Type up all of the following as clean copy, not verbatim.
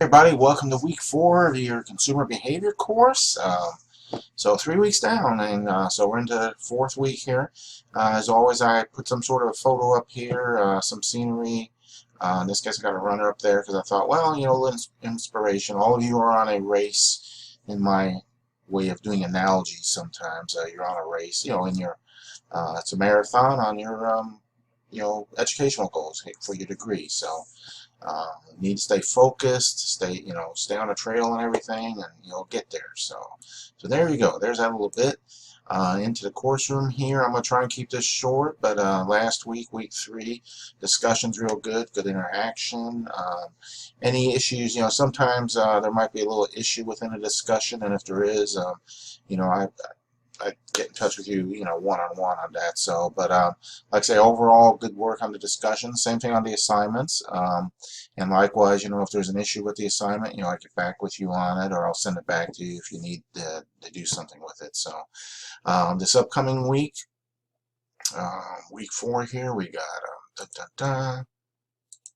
Everybody, welcome to week 4 of your consumer behavior course. So 3 weeks down, and so we're into the 4th week here. As always, I put some sort of a photo up here, some scenery. In this case, I got a runner up there because I thought, well, a little inspiration. All of you are on a race. In my way of doing analogies, sometimes you're on a race. In your it's a marathon on your educational goals for your degree. So. Need to stay focused, stay on a trail and everything, and you'll get there. So there you go. There's that little bit. Into the course room here. I'm gonna try and keep this short, but last week, week 3, discussion's real good interaction. Any issues? Sometimes there might be a little issue within a discussion, and if there is, I get in touch with you, one-on-one on that. So, but like I say, overall, good work on the discussion. Same thing on the assignments. And likewise, if there's an issue with the assignment, I get back with you on it, or I'll send it back to you if you need to do something with it. So, this upcoming week, week 4 here, we got,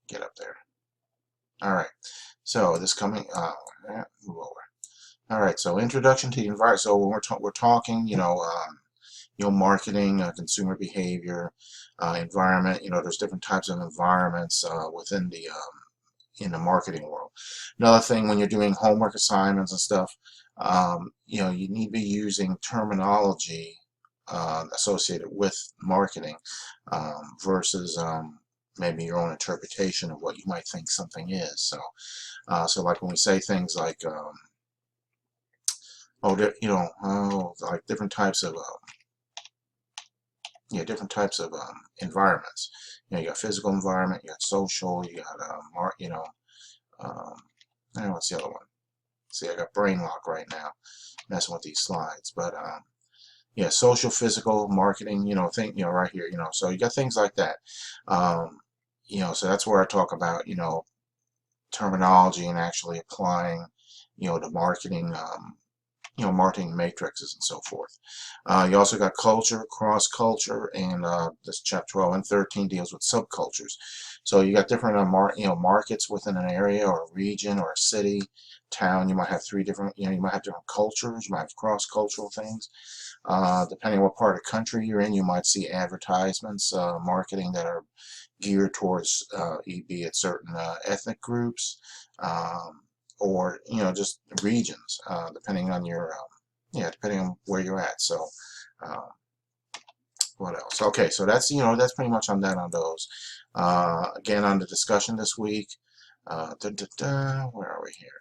get up there. All right. So, this coming, move over. All right, so introduction to the environment. So when we're talking, marketing, consumer behavior, environment. There's different types of environments within the in the marketing world. Another thing, when you're doing homework assignments and stuff, you need to be using terminology associated with marketing versus maybe your own interpretation of what you might think something is. So like when we say things like like different types of environments. You got physical environment, you got social, you got what's the other one? See, I got brain lock right now, messing with these slides. But yeah, social, physical, marketing. Right here. So you got things like that. So that's where I talk about terminology and actually applying the marketing. Marketing matrices and so forth. You also got culture, cross-culture, and this chapter 12 and 13 deals with subcultures. So you got different markets within an area or a region or a city, town. You might have 3 different, you might have different cultures, you might have cross-cultural things. Depending on what part of the country you're in, you might see advertisements, marketing that are geared towards be it certain ethnic groups. Or just regions, depending on your depending on where you're at. So what else? Okay, so that's that's pretty much on those. Again, on the discussion this week, where are we here?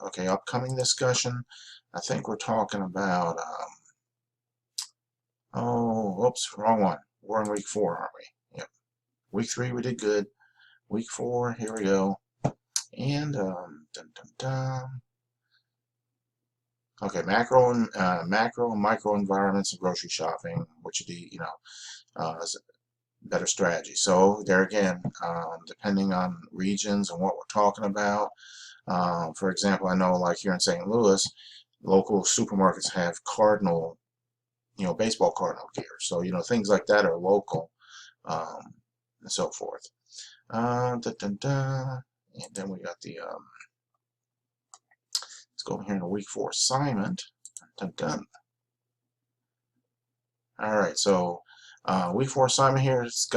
Okay, upcoming discussion. I think we're talking about oops, wrong one. We're in week 4, aren't we? Yep. Week 3 we did good. Week 4, here we go. And okay, macro and micro environments and grocery shopping, which is a better strategy. So there again, depending on regions and what we're talking about. For example, I know like here in St. Louis, local supermarkets have Cardinal, baseball Cardinal gear. So things like that are local, and so forth. And then we got the let's go over here in the week 4 assignment. Dun. All right, so week 4 assignment here is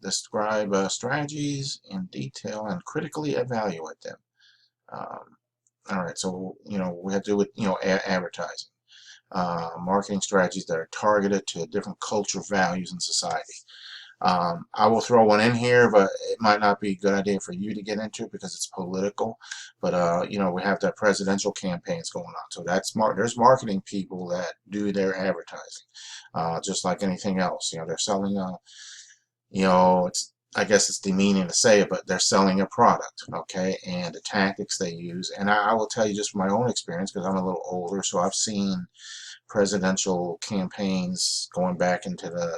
describe strategies in detail and critically evaluate them. All right, so we have to do with advertising, marketing strategies that are targeted to different cultural values in society. I will throw one in here, but it might not be a good idea for you to get into because it's political. But we have the presidential campaigns going on, so there's marketing people that do their advertising, just like anything else. They're selling I guess it's demeaning to say it, but they're selling a product, okay? And the tactics they use, and I will tell you just from my own experience because I'm a little older, so I've seen presidential campaigns going back into the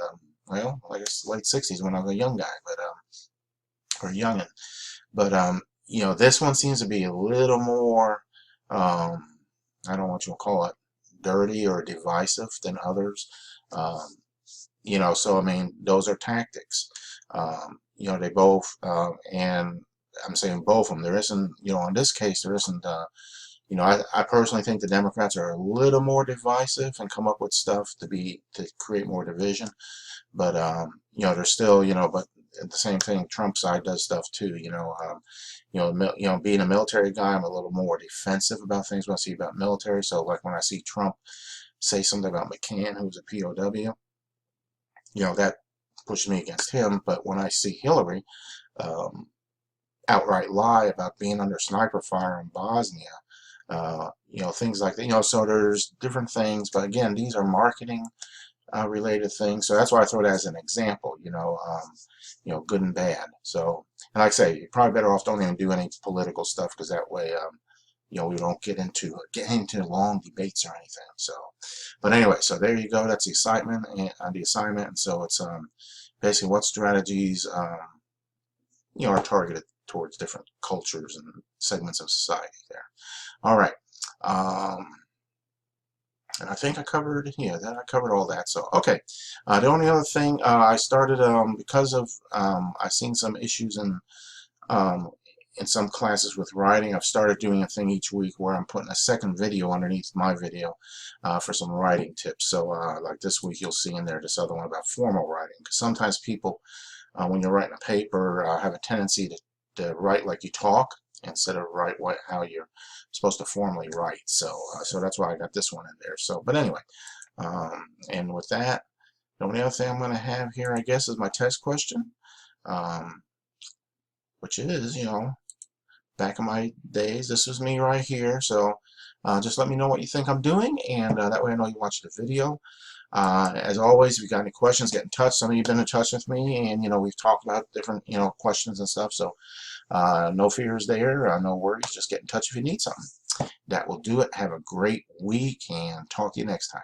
I guess late 60s when I was a young guy, or youngin. But this one seems to be a little more, I don't know what you'll call it, dirty or divisive than others. So I mean, those are tactics. They both, and I'm saying both of them. There isn't, you know, in this case, there isn't. You know, I personally think the Democrats are a little more divisive and come up with stuff to create more division. But you know, they're still, you know, but the same thing, Trump's side does stuff too. You know, being a military guy, I'm a little more defensive about things when I see about military. So like when I see Trump say something about McCann, who's a POW, you know, that pushes me against him. But when I see Hillary um, outright lie about being under sniper fire in Bosnia, you know, things like that. You know, so there's different things. But again, these are marketing related things. So that's why I throw it as an example. You know, good and bad. So, and like I say, you're probably better off don't even do any political stuff because that way, you know, we don't get into long debates or anything. So, but anyway, so there you go. That's the assignment and the assignment. And so it's basically what strategies you know, are targeted towards different cultures and segments of society there. All right. And I think I covered, yeah, that I covered all that. So, okay. The only other thing I started because of I've seen some issues in some classes with writing. I've started doing a thing each week where I'm putting a second video underneath my video for some writing tips. So, like this week, you'll see in there this other one about formal writing, because sometimes people, when you're writing a paper, have a tendency to write like you talk instead of write how you're supposed to formally write. So so that's why I got this one in there. So, but anyway, and with that, the only other thing I'm going to have here, I guess, is my test question, which is, you know, back in my days, this was me right here. So just let me know what you think I'm doing, and that way I know you watched the video. As always, if you got any questions, get in touch. Some of you have been in touch with me, and you know, we've talked about different, you know, questions and stuff. So no fears there, no worries. Just get in touch if you need something. That will do it. Have a great week, and talk to you next time.